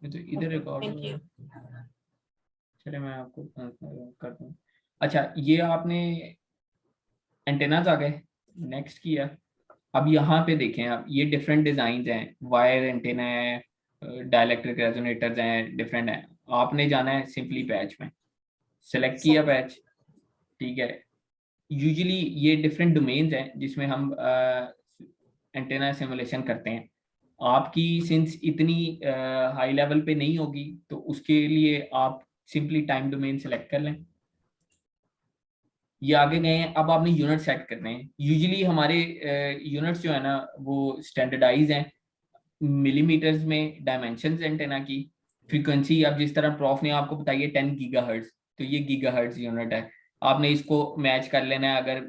ये तो इधर रिकॉर्ड हो रहा है। चलिए मैं आपको कर दूँ। अच्छा, ये आपने एंटेनाज आ गए, नेक्स्ट किया। अब यहाँ पे देखें आप, ये डिफरेंट डिजाइन हैं, वायर एंटेना है, डाइलेक्ट्रिक रेजोनेटर्स हैं, डिफरेंट है। आपने जाना है सिंपली पैच में, सेलेक्ट किया पैच, ठीक है। यूजुअली ये डिफरेंट डोमेन्स हैं जिसमें हम एंटेना सिमुलेशन करते हैं। आपकी सिंस इतनी हाई लेवल पे नहीं होगी, तो उसके लिए आप सिंपली टाइम डोमेन सेलेक्ट कर लें। ये आगे गए हैं, अब आपने यूनिट सेट करने हैं। यूजुअली हमारे यूनिट्स जो है ना वो स्टैंडर्डाइज हैं मिलीमीटर्स में, डायमेंशंस एंटेना की। फ्रीक्वेंसी अब जिस तरह प्रॉफ ने आपको बताई है 10 गीगाहर्ट्ज, तो ये गीगाहर्ट्ज यूनिट है। आपने इसको मैच कर लेना है, अगर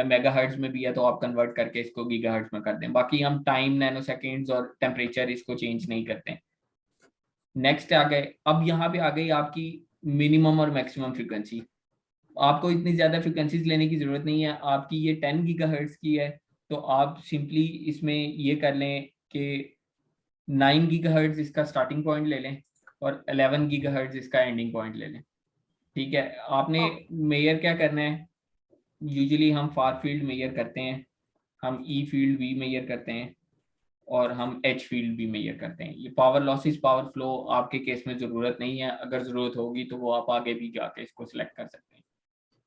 मेगाहर्ट्ज में भी है तो आप कन्वर्ट करके इसको गीगाहर्ट्ज में कर दें। बाकी हम टाइम, नैनो सेकेंड्स और टेम्परेचर इसको चेंज नहीं करते हैं। नेक्स्ट आ गए, अब यहाँ पे आ गई आपकी मिनिमम और मैक्सिमम फ्रीक्वेंसी। आपको इतनी ज्यादा फ्रीक्वेंसीज लेने की जरूरत नहीं है, आपकी ये 10 गीगाहर्ट्ज की है, तो आप सिंपली इसमें ये कर लें कि 9 गीगाहर्ट्ज इसका स्टार्टिंग पॉइंट ले लें और 11 गीगाहर्ट्ज इसका एंडिंग पॉइंट ले लें। ठीक है, आपने मेयर क्या करना है, यूजुअली हम फार फील्ड मेयर करते हैं, हम ई फील्ड भी मेयर करते हैं, और हम एच फील्ड भी मेजर करते हैं। ये पावर लॉसेस, पावर फ्लो आपके केस में जरूरत नहीं है, अगर जरूरत होगी तो वो आप आगे भी जाके इसको सिलेक्ट कर सकते हैं।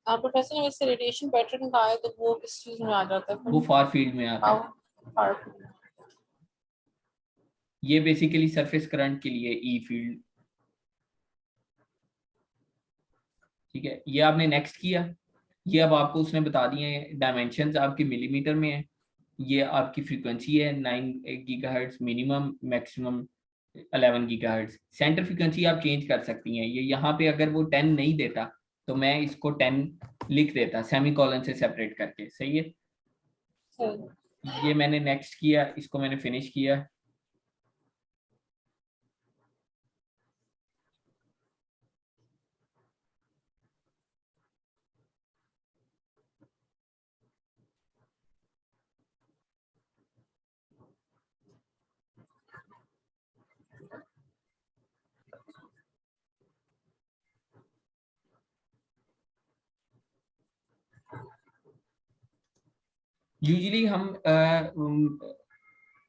प्रोफेसर वैसे रेडिएशन पैटर्न का है तो वो किस चीज में आ जाता है? वो फार फील्ड में आता है। ये बेसिकली सरफेस करंट के लिए ई फील्ड। ठीक है, ये आपने नेक्स्ट किया। ये अब आपको उसने बता दिए डायमेंशंस आपके मिलीमीटर में है। ये आपकी फ्रीक्वेंसी है 9 gigahertz minimum, maximum 11 gigahertz. Centre frequency आप चेंज कर सकती हैं। ये यहाँ पे अगर वो 10 नहीं देता तो मैं इसको 10 लिख देता सेमी कॉलन से सेपरेट करके। सही है, ये मैंने नेक्स्ट किया, इसको मैंने फिनिश किया। यूजुअली हम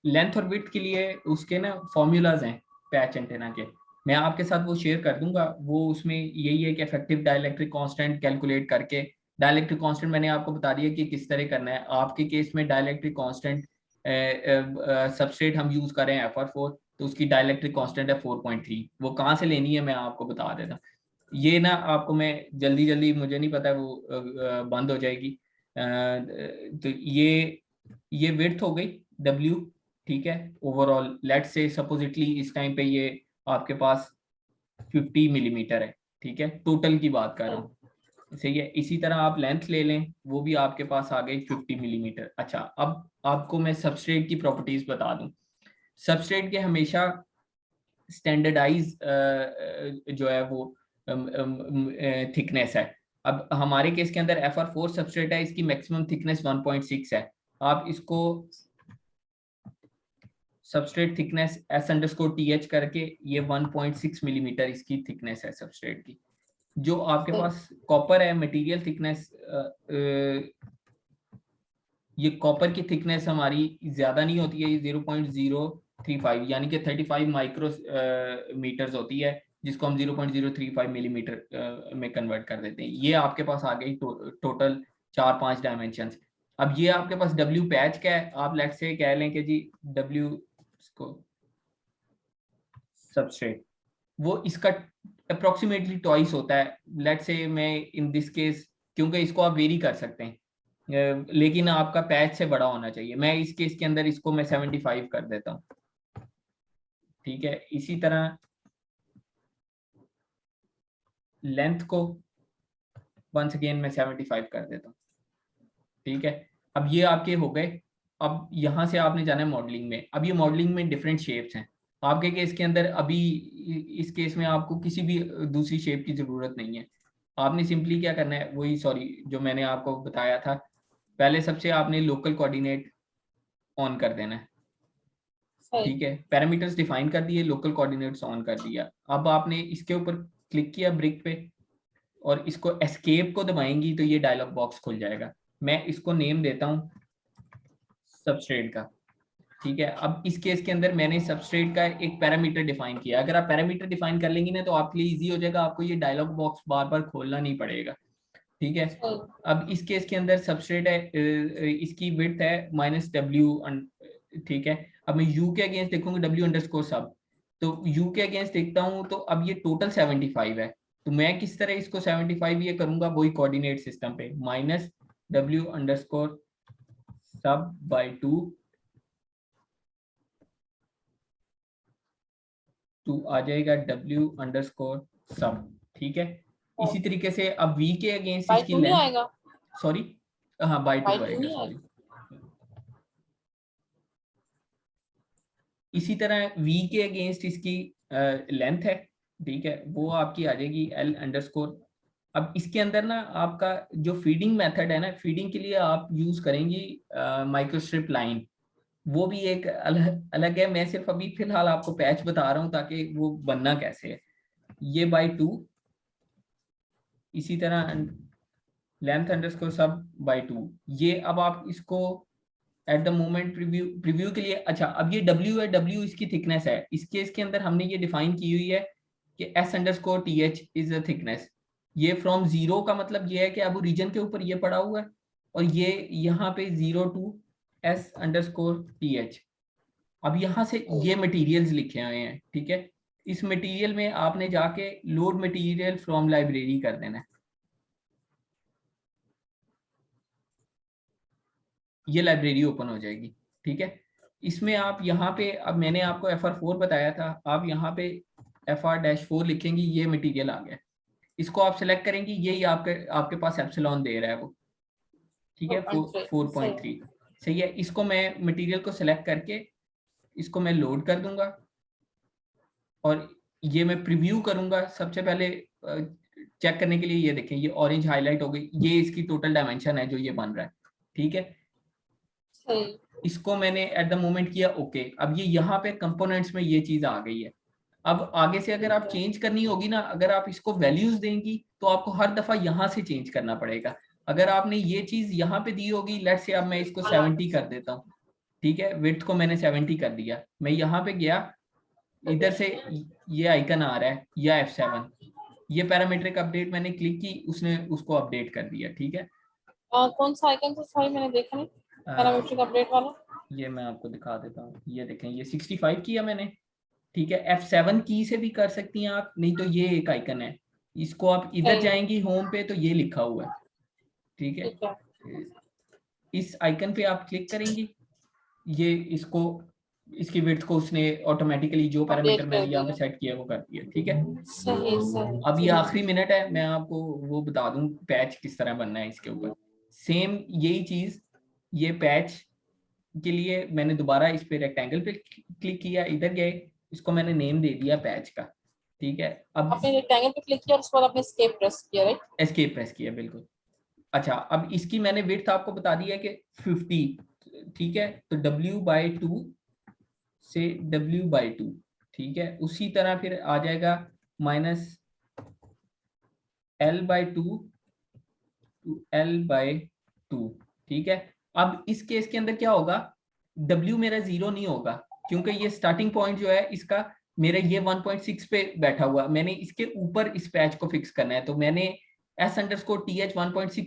लेंथ और विड्थ के लिए उसके ना फॉर्मूलाज हैं पैच एंटेना के, मैं आपके साथ वो शेयर कर दूंगा। वो उसमें यही है कि इफेक्टिव डाइलेक्ट्रिक कांस्टेंट कैलकुलेट करके, डाइलेक्ट्रिक कांस्टेंट मैंने आपको बता दिया कि किस तरह करना है। आपके केस में डाइलेक्ट्रिक कांस्टेंट सबस्ट्रेट हम यूज कर रहे हैं FR4, तो उसकी डाइलेक्ट्रिक कांस्टेंट है 4.3। वो कहाँ से लेनी है मैं आपको बता देता। ये ना आपको मैं जल्दी जल्दी, मुझे नहीं पता वो बंद हो जाएगी। तो ये विड्थ हो गई W, ठीक है। ओवरऑल लेट से सपोजिटली इस टाइम पे ये आपके पास 50 मिलीमीटर है, ठीक है, टोटल की बात कर रहा हूँ। सही है, इसी तरह आप लेंथ ले लें, वो भी आपके पास आ गई 50 मिलीमीटर। अच्छा, अब आपको मैं सबस्ट्रेट की प्रॉपर्टीज बता दूं। सबस्ट्रेट के हमेशा स्टैंडर्डाइज जो है वो थिकनेस है। अब हमारे केस के अंदर FR4 सबस्ट्रेट है, इसकी मैक्सिमम थिकनेस 1.6 है। आप इसको सबस्ट्रेट थिकनेस S_TH करके, ये 1.6 मिलीमीटर इसकी थिकनेस है सबस्ट्रेट की। जो आपके पास कॉपर है, मटेरियल थिकनेस, ये कॉपर की थिकनेस हमारी ज्यादा नहीं होती है, ये 0.035 यानी कि 35 माइक्रो मीटर्स होती है, जिसको हम 0.035 मिलीमीटर में कन्वर्ट कर देते हैं। ये आपके पास आ गई टोटल 4-5 डायमेंशन। अब ये आपके पास W पैच का है, आप लेट से कह लें कि जी W इसको सबस्ट्रेट, वो इसका अप्रोक्सीमेटली ट्वाइस होता है। लेट से मैं इन दिस केस, क्योंकि इसको आप वेरी कर सकते हैं, लेकिन आपका पैच से बड़ा होना चाहिए। मैं इस केस के अंदर इसको मैं 75 कर देता हूँ, ठीक है। इसी तरह लेंथ को वंस अगेन मैं 75 कर देता हूँ, ठीक है। अब ये आपके हो गए। अब यहाँ से आपने जाना है मॉडलिंग में। अब ये मॉडलिंग में डिफरेंट शेप्स हैं। आपके केस के अंदर अभी इस केस में आपको किसी भी दूसरी शेप की जरूरत नहीं है। आपने सिंपली क्या करना है, वही सॉरी जो मैंने आपको बताया था, पहले सबसे आपने लोकल कोऑर्डिनेट ऑन कर देना है। ठीक है, पैरामीटर्स डिफाइन कर दिए, लोकल कोऑर्डिनेट्स ऑन कर दिया। अब आपने इसके ऊपर क्लिक किया ब्रिक पे और इसको एस्केप को दबाएंगी तो ये डायलॉग बॉक्स खुल जाएगा। मैं इसको नेम देता हूँ सबस्ट्रेट का। ठीक है, अब इस केस के अंदर मैंने सबस्ट्रेट का एक पैरामीटर डिफाइन किया। अगर आप पैरामीटर डिफाइन कर लेंगे ना तो आपके लिए इजी हो जाएगा, आपको ये डायलॉग बॉक्स बार बार खोलना नहीं पड़ेगा। ठीक है, अब इस केस के अंदर सबस्ट्रेट है, इसकी विड्थ है -w। ठीक है, अब मैं u के अगेंस्ट देखूंगा w_ सब, तो u के अगेंस्ट देखता हूँ तो अब ये टोटल 75 है। तो मैं किस तरह इसको 75 ये करूंगा, वही कोऑर्डिनेट सिस्टम पे -w_ सब बाय 2 तो आ जाएगा w_ सब। ठीक है, इसी तरीके से अब v के अगेंस्ट इसकी नहीं लेंथ, आएगा, सॉरी हाँ बाय 2 आएगा, नहीं सॉरी। इसी तरह v के अगेंस्ट इसकी लेंथ है, ठीक है, वो आपकी आ जाएगी l_। अब इसके अंदर ना आपका जो फीडिंग मेथड है ना, फीडिंग के लिए आप यूज करेंगी माइक्रोस्ट्रिप लाइन, वो भी एक अलग है। मैं सिर्फ अभी फिलहाल आपको पैच बता रहा हूँ ताकि वो बनना कैसे है। ये बाय 2, इसी तरह लेंथ_ सब बाय 2। ये अब आप इसको एट द मोमेंट प्रीव्यू के लिए, अच्छा अब ये w है, w इसकी थिकनेस है। इस केस के अंदर हमने ये डिफाइन की हुई है कि s_th इज अ थिकनेस। ये फ्रॉम 0 का मतलब ये है कि अब रीजन के ऊपर ये पड़ा हुआ है और ये यहाँ पे 0 to s_th। अब यहाँ से ये मटेरियल्स लिखे हुए हैं। ठीक है, इस मटेरियल में आपने जाके लोड मटेरियल फ्रॉम लाइब्रेरी कर देना है। ये लाइब्रेरी ओपन हो जाएगी। ठीक है, इसमें आप यहाँ पे, अब मैंने आपको FR4 बताया था, आप यहाँ पे FR-4 लिखेंगे, ये मटेरियल आ गया। इसको आप सेलेक्ट करेंगे, यही आपके पास एप्सिलॉन दे रहा है वो। ठीक है, 4.3 सही है। इसको मैं मटेरियल को सेलेक्ट करके इसको मैं लोड कर दूंगा और ये मैं प्रीव्यू करूंगा। सबसे पहले चेक करने के लिए ये देखें, ये ऑरेंज हाईलाइट हो गई, ये इसकी टोटल डायमेंशन है जो ये बन रहा है। ठीक है, इसको मैंने एट द मोमेंट किया ओके। अब ये यहाँ पे कंपोनेंट्स में ये चीज आ गई है। अब आगे से अगर आप चेंज करनी होगी ना, अगर आप इसको वैल्यूज देंगी तो आपको हर दफा यहाँ से चेंज करना पड़ेगा। अगर आपने ये चीज यहाँ पे दी होगी, लेट्स से अब मैं इसको 70 कर देता हूँ। ठीक है, विड्थ को मैंने 70 कर दिया, मैं यहाँ पे गया, इधर से ये आइकन आ रहा है या F7, ये पैरामीट्रिक अपडेट मैंने क्लिक की, उसने उसको अपडेट कर दिया। ठीक है, कौन सा आइकन था, सॉरी मैंने देखा नहीं, पैरामीट्रिक अपडेट वाला। ये मैं आपको दिखा देता हूँ, ये देखें, ये 65 किया मैंने। ठीक है, F7 की से भी कर सकती हैं आप, नहीं तो ये एक आइकन है, इसको आप इधर जाएंगी होम पे तो ये लिखा हुआ है। ठीक है, इस आइकन पे आप क्लिक करेंगी, ये इसको, इसकी विड्थ को उसने ऑटोमेटिकली जो पैरामीटर मैंने यहाँ पे सेट किया वो कर दिया। ठीक है, सही। अब ये आखिरी मिनट है, मैं आपको वो बता दूं पैच किस तरह बनना है इसके ऊपर। सेम यही चीज, ये पैच के लिए मैंने दोबारा इस पे रेक्टेंगल पे क्लिक किया, इधर गए, इसको मैंने नेम दे दिया पैच का। ठीक है, अब आपने रेक्टेंगल पे क्लिक किया और उसके बाद आपने एस्केप प्रेस किया, राइट? एस्केप प्रेस किया, बिल्कुल। अच्छा, अब इसकी मैंने विड्थ आपको बता दी है कि 50। ठीक है, तो w/2 से w/2। ठीक है, उसी तरह फिर आ जाएगा -l/2 to l/2। ठीक है, अब इस केस के अंदर क्या होगा, w मेरा 0 नहीं होगा क्योंकि ये स्टार्टिंग पॉइंट जो है इसका, मेरा ये 1.6 पे बैठा हुआ, मैंने इसके ऊपर इस पैच को फिक्स करना है, तो मैंने s_th 1.6